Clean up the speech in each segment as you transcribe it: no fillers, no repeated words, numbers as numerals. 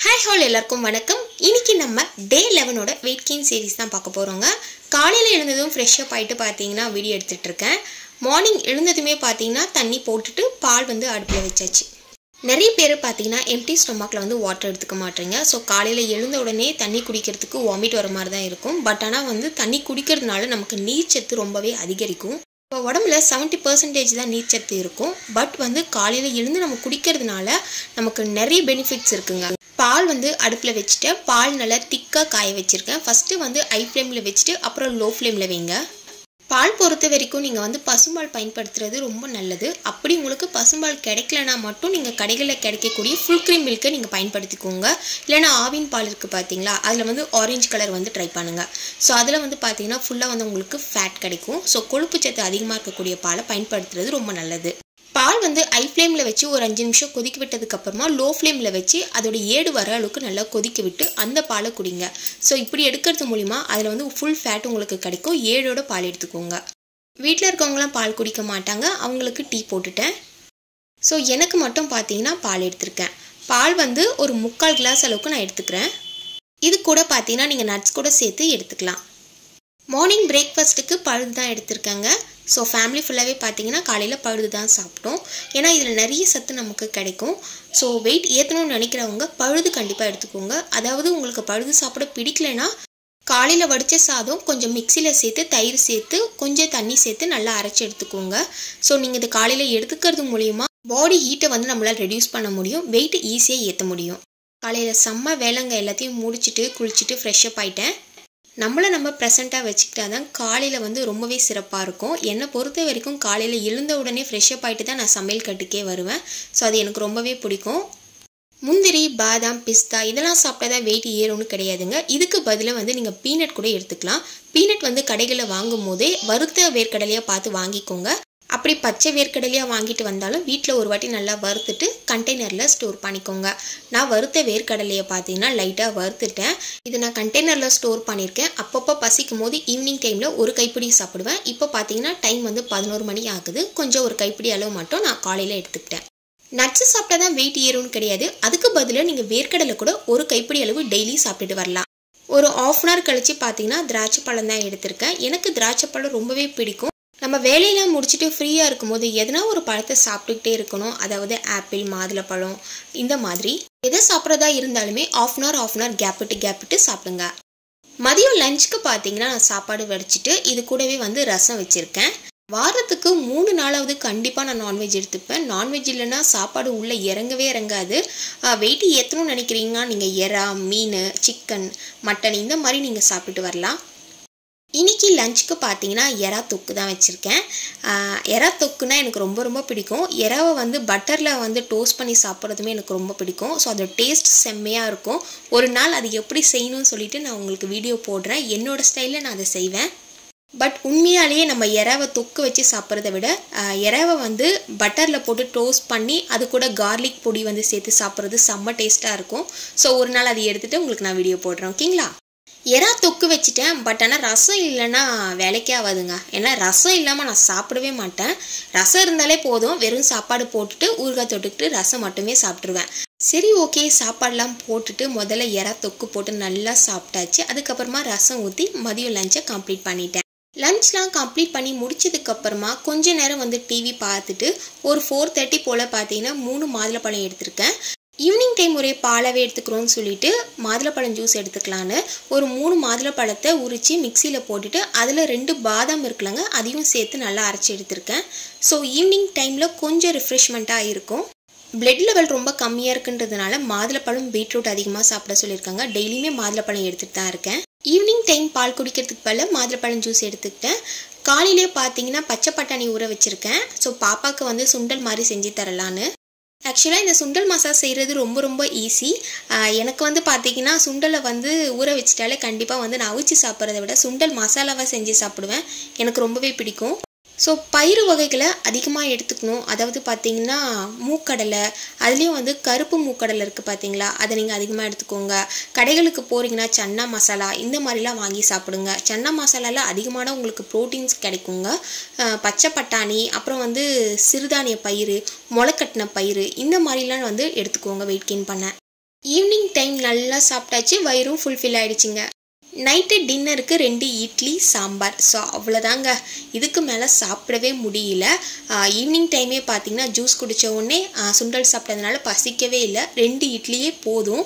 Hi hall எல்லாருக்கும் வணக்கம். இன்னைக்கு நம்ம டே 11ஓட வெயிட் கெயின் சீரிஸ் தான் பார்க்க போகிறோங்க. காலையில் எழுந்ததும் ஃப்ரெஷ்ஷப் ஆகிட்டு பார்த்தீங்கன்னா வீடியோ எடுத்துகிட்டு இருக்கேன். மார்னிங் எழுந்ததுமே பார்த்தீங்கன்னா தண்ணி போட்டுட்டு பால் அடுப்பில் வச்சாச்சு. நிறைய பேர் பார்த்தீங்கன்னா எம்டி ஸ்டொமக்கில் வாட்டர் எடுத்துக்க மாட்டேங்க. ஸோ காலையில் எழுந்த உடனே தண்ணி குடிக்கிறதுக்கு வாமிட் வர மாதிரி தான் இருக்கும். பட் ஆனால் தண்ணி குடிக்கிறதுனால நமக்கு நீர்ச்சத்து ரொம்பவே அதிகரிக்கும். இப்போ உடம்புல 70% தான் நீர்ச்சத்து இருக்கும். பட் காலையில் எழுந்து நம்ம குடிக்கிறதுனால நமக்கு நிறைய பெனிஃபிட்ஸ் இருக்குங்க. பால் அடுப்பில் வச்சுட்டு பால் நல்லா திக்காக காய வச்சுருக்கேன். ஃபஸ்ட்டு ஹை ஃப்ளேமில் வச்சுட்டு அப்புறம் லோ ஃப்ளேமில் வைங்க. பால் பொறுத்த வரைக்கும் நீங்கள் பசும்பால் பயன்படுத்துறது ரொம்ப நல்லது. அப்படி உங்களுக்கு பசும்பால் கிடைக்கலனா மட்டும் நீங்கள் கடைகளில் கிடைக்கக்கூடிய ஃபுல் க்ரீம் மில்க்கை நீங்கள் பயன்படுத்திக்கோங்க. இல்லைனா ஆவின் பால் இருக்குது பார்த்தீங்களா, அதில் ஆரஞ்சு கலர் ட்ரை பண்ணுங்கள். ஸோ அதில் பார்த்தீங்கன்னா ஃபுல்லாக உங்களுக்கு ஃபேட் கிடைக்கும். ஸோ கொழுப்பு சத்து அதிகமாக இருக்கக்கூடிய பாலை பயன்படுத்துறது ரொம்ப நல்லது. பால் ஹை ஃப்ளேமில் வச்சு ஒரு 5 நிமிஷம் கொதிக்க விட்டதுக்கப்புறமா லோ ஃப்ளேமில் வச்சு அதோட ஏடு வர அளவுக்கு நல்லா கொதிக்க விட்டு அந்த பாலை குடிங்க. ஸோ இப்படி எடுக்கிறது மூலிமா அதில் ஃபுல் ஃபேட் உங்களுக்கு கிடைக்கும். ஏடோட பால் எடுத்துக்கோங்க. வீட்டில் இருக்கவங்களாம் பால் குடிக்க மாட்டாங்க, அவங்களுக்கு டீ போட்டுட்டேன். ஸோ எனக்கு மட்டும் பார்த்தீங்கன்னா பால் எடுத்துருக்கேன். பால் ஒரு 3/4 கிளாஸ் அளவுக்கு நான் எடுத்துக்கிறேன். இது கூட பார்த்தீங்கன்னா நீங்கள் நட்ஸ் கூட சேர்த்து எடுத்துக்கலாம். மார்னிங் பிரேக்ஃபாஸ்ட்டுக்கு பழுது தான் எடுத்திருக்கேங்க. ஸோ ஃபேமிலி ஃபுல்லாகவே பார்த்தீங்கன்னா காலையில் பழுது தான் சாப்பிட்டோம். ஏன்னா இதில் நிறைய சத்து நமக்கு கிடைக்கும். ஸோ வெயிட் ஏற்றணும்னு நினைக்கிறவங்க பழுது கண்டிப்பாக எடுத்துக்கோங்க. அதாவது உங்களுக்கு பழுது சாப்பிட பிடிக்கலைன்னா காலையில் வடித்த சாதம் கொஞ்சம் மிக்சியில் சேர்த்து தயிர் சேர்த்து கொஞ்சம் தண்ணி சேர்த்து நல்லா அரைச்சி எடுத்துக்கோங்க. ஸோ நீங்கள் இது காலையில் எடுத்துக்கிறது மூலிமா பாடி ஹீட்டை நம்மளால் ரெடியூஸ் பண்ண முடியும். வெயிட் ஈஸியாக ஏற்ற முடியும். காலையில் செம்ம வேலைங்க, எல்லாத்தையும் முடிச்சுட்டு குளிச்சுட்டு ஃப்ரெஷ்ஷப் ஆகிட்டேன். நம்ம ப்ரெசண்ட்டாக வச்சுக்கிட்டா தான் காலையில் ரொம்பவே சிறப்பாக இருக்கும். என்னை பொறுத்த வரைக்கும் காலையில் எழுந்த உடனே ஃப்ரெஷ்ஷப் ஆகிட்டு தான் நான் சமையல் கட்டுக்கே வருவேன். ஸோ அது எனக்கு ரொம்பவே பிடிக்கும். முந்திரி, பாதாம், பிஸ்தா இதெல்லாம் சாப்பிட்டா தான் வெயிட் ஏறும்னு கிடையாதுங்க. இதுக்கு பதிலாக நீங்கள் பீனட் கூட எடுத்துக்கலாம். பீனட் கடைகளில் வாங்கும் போதே வறுத்த வேர்க்கடலையாக பார்த்து வாங்கிக்கோங்க. அப்படி பச்சை வேர்க்கடலையாக வாங்கிட்டு வந்தாலும் வீட்டில் ஒரு வாட்டி நல்லா வறுத்துட்டு கண்டெய்னரில் ஸ்டோர் பண்ணிக்கோங்க. நான் வறுத்த வேர்க்கடலையை பார்த்தீங்கன்னா லைட்டாக வறுத்துட்டேன். இது நான் கண்டெய்னரில் ஸ்டோர் பண்ணியிருக்கேன். அப்பப்போ பசிக்கும் போது ஈவினிங் டைமில் ஒரு கைப்பிடி சாப்பிடுவேன். இப்போ பார்த்தீங்கன்னா டைம் 11 மணி ஆகுது. கொஞ்சம் ஒரு கைப்பிடி அளவு மட்டும் நான் காலையில் எடுத்துக்கிட்டேன். நட்ஸு சாப்பிட்டா தான் வெயிட் ஏறும்னு கிடையாது. அதுக்கு பதிலாக நீங்கள் வேர்க்கடலை கூட ஒரு கைப்பிடி அளவு டெய்லி சாப்பிட்டுட்டு வரலாம். ஒரு 1/2 hour கழித்து பார்த்தீங்கன்னா திராட்சை பழம் தான் எடுத்திருக்கேன். எனக்கு திராட்சை பழம் ரொம்பவே பிடிக்கும். நம்ம வேலையெல்லாம் முடிச்சுட்டு ஃப்ரீயாக இருக்கும்போது எதனா ஒரு பழத்தை சாப்பிட்டுக்கிட்டே இருக்கணும். அதாவது ஆப்பிள், மாதுளப்பழம் இந்த மாதிரி எதை சாப்பிட்றதா இருந்தாலுமே 1/2 hour கேப்பிட்டு சாப்பிடுங்க. மதியம் லஞ்சுக்கு பார்த்தீங்கன்னா நான் சாப்பாடு வடிச்சிட்டு இது கூடவே ரசம் வச்சுருக்கேன். வாரத்துக்கு 3 நாளாவது கண்டிப்பாக நான் நான்வெஜ் எடுத்துப்பேன். நான்வெஜ் இல்லைன்னா சாப்பாடு உள்ளே இறங்கவே இறங்காது. வெயிட் ஏற்றணும்னு நினைக்கிறீங்கன்னா நீங்கள் எறா, மீன், சிக்கன், மட்டன் இந்த மாதிரி நீங்கள் சாப்பிட்டுட்டு வரலாம். இன்றைக்கி லஞ்சுக்கு பார்த்தீங்கன்னா எறா தொக்கு தான் வச்சுருக்கேன். எறா தொக்குனா எனக்கு ரொம்ப ரொம்ப பிடிக்கும். எறாவை பட்டரில் டோஸ்ட் பண்ணி சாப்பிட்றதுமே எனக்கு ரொம்ப பிடிக்கும். ஸோ அதோட டேஸ்ட் செம்மையாக இருக்கும். ஒரு நாள் அது எப்படி செய்யணும்னு சொல்லிவிட்டு நான் உங்களுக்கு வீடியோ போடுறேன். என்னோடய ஸ்டைலில் நான் அதை செய்வேன். பட் உண்மையாலேயே நம்ம எறாவை தொக்கு வச்சு சாப்பிட்றத விட எறாவை பட்டரில் போட்டு டோஸ்ட் பண்ணி அது கூட கார்லிக் பொடி சேர்த்து சாப்பிட்றது செம்ம டேஸ்ட்டாக இருக்கும். ஸோ ஒரு நாள் அதை எடுத்துகிட்டு உங்களுக்கு நான் வீடியோ போடுறேன். ஓகேங்களா? எறா தொக்கு வச்சுட்டேன். பட் ஆனால் ரசம் இல்லைன்னா வேலைக்கே ஆகாதுங்க. ஏன்னா ரசம் இல்லாமல் நான் சாப்பிடவே மாட்டேன். ரசம் இருந்தாலே போதும், வெறும் சாப்பாடு போட்டுட்டு ஊறுகாய் தொட்டுக்கிட்டு ரசம் மட்டுமே சாப்பிட்ருவேன். சரி, ஓகே, சாப்பாடெலாம் போட்டுட்டு முதல்ல எறா தொக்கு போட்டு நல்லா சாப்பிட்டாச்சு. அதுக்கப்புறமா ரசம் ஊற்றி மதியம் லஞ்சை கம்ப்ளீட் பண்ணிட்டேன். லஞ்ச்லாம் கம்ப்ளீட் பண்ணி முடிச்சதுக்கப்புறமா கொஞ்ச நேரம் டிவி பார்த்துட்டு ஒரு 4:30 போல் பார்த்தீங்கன்னா 3 மாதுளப்பழம் எடுத்திருக்கேன். ஈவினிங் டைம் ஒரே பாலாவே எடுத்துக்கிறோன்னு சொல்லிட்டு மாதுளப்பழம் ஜூஸ் எடுத்துக்கலான்னு ஒரு 3 மாதுளப்பழத்தை உரித்து மிக்சியில் போட்டுட்டு அதில் 2 பாதாம் இருக்குல்லங்க, அதையும் சேர்த்து நல்லா அரைச்சி எடுத்திருக்கேன். ஸோ ஈவினிங் டைமில் கொஞ்சம் ரிஃப்ரெஷ்மெண்ட்டாக இருக்கும். பிளட் லெவல் ரொம்ப கம்மியாக இருக்குன்றதுனால மாதுளப்பழம், பீட்ரூட் அதிகமாக சாப்பிட சொல்லியிருக்காங்க. டெய்லியுமே மாதுளப்பழம் எடுத்துகிட்டு தான் இருக்கேன். ஈவினிங் டைம் பால் குடிக்கிறதுக்கு பதிலாக மாதுளப்பழம் ஜூஸ் எடுத்துக்கிட்டேன். காலையிலே பார்த்தீங்கன்னா பச்சை பட்டாணி ஊற வச்சுருக்கேன். ஸோ பாப்பாவுக்கு சுண்டல் மாதிரி செஞ்சு தரலான்னு. ஆக்சுவலாக இந்த சுண்டல் மசாலா செய்கிறது ரொம்ப ரொம்ப ஈஸி. எனக்கு பார்த்தீங்கன்னா சுண்டலை ஊற வச்சிட்டாலே கண்டிப்பாக நான் அவிச்சு சாப்பிட்றத விட சுண்டல் மசாலாவாக செஞ்சு சாப்பிடுவேன். எனக்கு ரொம்பவே பிடிக்கும். ஸோ பயிறு வகைகளை அதிகமாக எடுத்துக்கணும். அதாவது பார்த்தீங்கன்னா மூக்கடலை, அதுலேயும் கருப்பு மூக்கடலை இருக்குது பார்த்தீங்களா, அதை நீங்கள் அதிகமாக எடுத்துக்கோங்க. கடைகளுக்கு போகிறீங்கன்னா சன்னா மசாலா இந்த மாதிரிலாம் வாங்கி சாப்பிடுங்க. சன்னா மசாலாவில் அதிகமான உங்களுக்கு ப்ரோட்டீன்ஸ் கிடைக்குங்க. பச்சை பட்டாணி, அப்புறம் சிறுதானிய பயிறு, முளைக்கட்டின பயிறு இந்த மாதிரிலாம் எடுத்துக்கோங்க வெயிட் கெயின் பண்ண. ஈவினிங் டைம் நல்லா சாப்பிட்டாச்சு, வயிறும் ஃபுல்ஃபில் ஆகிடுச்சிங்க. நைட்டு டின்னருக்கு 2 இட்லி சாம்பார். ஸோ அவ்வளோதாங்க, இதுக்கு மேலே சாப்பிடவே முடியல. ஈவினிங் டைமே பார்த்தீங்கன்னா ஜூஸ் குடித்த உடனே சுண்டல் சாப்பிட்டதுனால பசிக்கவே இல்லை. 2 இட்லியே போதும்.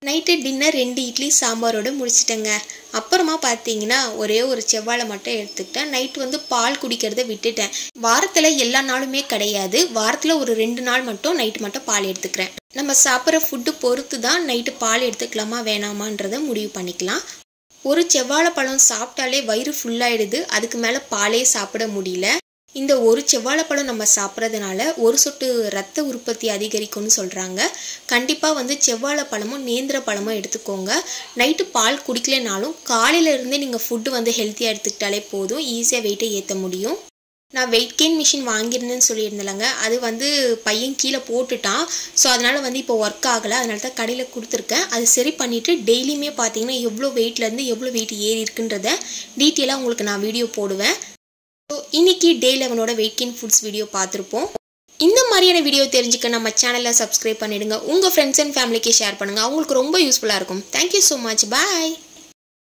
நைட்டு டின்னர் 2 இட்லி சாம்பாரோடு முடிச்சிட்டேங்க. அப்புறமா பார்த்தீங்கன்னா ஒரே ஒரு செவ்வாழை மட்டும் எடுத்துக்கிட்டேன். நைட்டு பால் குடிக்கிறத விட்டுட்டேன். வாரத்தில் எல்லா நாளுமே கிடையாது, வாரத்தில் ஒரு 2 நாள் மட்டும் நைட்டு மட்டும் பால் எடுத்துக்கிறேன். நம்ம சாப்பிட்ற ஃபுட்டு பொறுத்து தான் நைட்டு பால் எடுத்துக்கலாமா வேணாமான்றதை முடிவு பண்ணிக்கலாம். ஒரு செவ்வாழைப்பழம் சாப்பிட்டாலே வயிறு ஃபுல்லாகிடுது, அதுக்கு மேலே பாலே சாப்பிட முடியல. இந்த ஒரு செவ்வாழைப்பழம் நம்ம சாப்பிட்றதுனால ஒரு சொட்டு ரத்த உற்பத்தி அதிகரிக்கும்னு சொல்கிறாங்க. கண்டிப்பாக செவ்வாழைப்பழமும் நேந்திர பழமும் எடுத்துக்கோங்க. நைட்டு பால் குடிக்கலைனாலும் காலையிலேருந்தே நீங்கள் ஃபுட்டு ஹெல்த்தியாக எடுத்துக்கிட்டாலே போதும், ஈஸியாக வெயிட்டை ஏற்ற முடியும். நான் வெயிட் கெயின் மிஷின் வாங்கியிருந்தேன்னு சொல்லியிருந்தேங்க, அது பையன் கீழே போட்டுட்டான். ஸோ அதனால் இப்போ ஒர்க் ஆகலை, அதனால தான் கடையில் கொடுத்துருக்கேன். அது சரி பண்ணிவிட்டு டெய்லியுமே பார்த்தீங்கன்னா எவ்வளோ வெயிட்லேருந்து எவ்வளோ வெயிட் ஏறி இருக்குன்றத டீட்டெயிலாக உங்களுக்கு நான் வீடியோ போடுவேன். இன்னைக்கு டே 11ஓட வெயிட் கெயின் ஃபுட்ஸ் வீடியோ பார்த்துருப்போம். இந்த மாதிரியான வீடியோ தெரிஞ்சுக்க நம்ம சேனலை சப்ஸ்கிரைப் பண்ணிடுங்க. உங்கள் ஃப்ரெண்ட்ஸ் அண்ட் ஃபேமிலிக்கு ஷேர் பண்ணுங்கள், அவங்களுக்கு ரொம்ப யூஸ்ஃபுல்லாக இருக்கும். தேங்க்யூ ஸோ மச், பாய்.